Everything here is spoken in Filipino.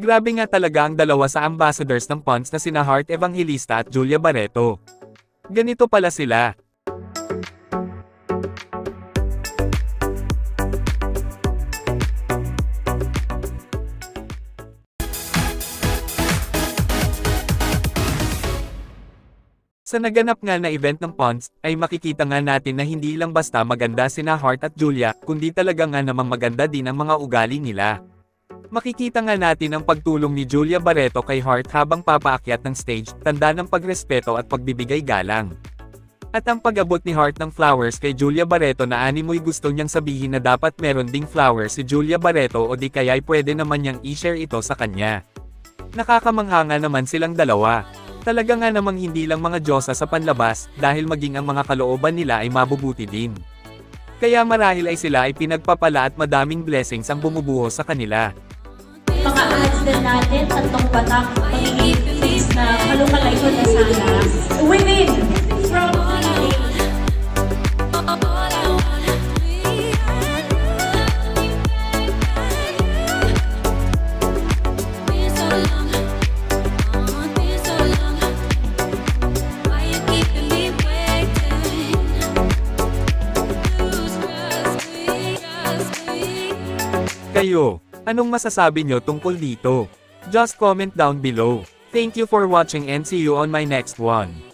Grabe nga talaga ang dalawa sa ambassadors ng Ponds na sina Heart Evangelista at Julia Barreto. Ganito pala sila. Sa naganap nga na event ng Ponds, ay makikita nga natin na hindi lang basta maganda sina Heart at Julia, kundi talaga nga namang maganda din ang mga ugali nila. Makikita nga natin ang pagtulong ni Julia Barreto kay Heart habang papaakyat ng stage, tanda ng pagrespeto at pagbibigay galang. At ang pag-abot ni Heart ng flowers kay Julia Barreto na animoy gusto niyang sabihin na dapat meron ding flowers si Julia Barreto o di kaya'y pwede naman niyang i-share ito sa kanya. Nakakamangha nga naman silang dalawa. Talaga nga namang hindi lang mga diyosa sa panlabas, dahil maging ang mga kalooban nila ay mabubuti din. Kaya marahil ay sila ay pinagpapala at madaming blessings ang bumubuhos sa kanila. Mga ads din natin, tatlong patak, magiging face na malukalay ko na sana. Within, from Kayo, anong masasabi nyo tungkol dito? Just comment down below. Thank you for watching and see you on my next one.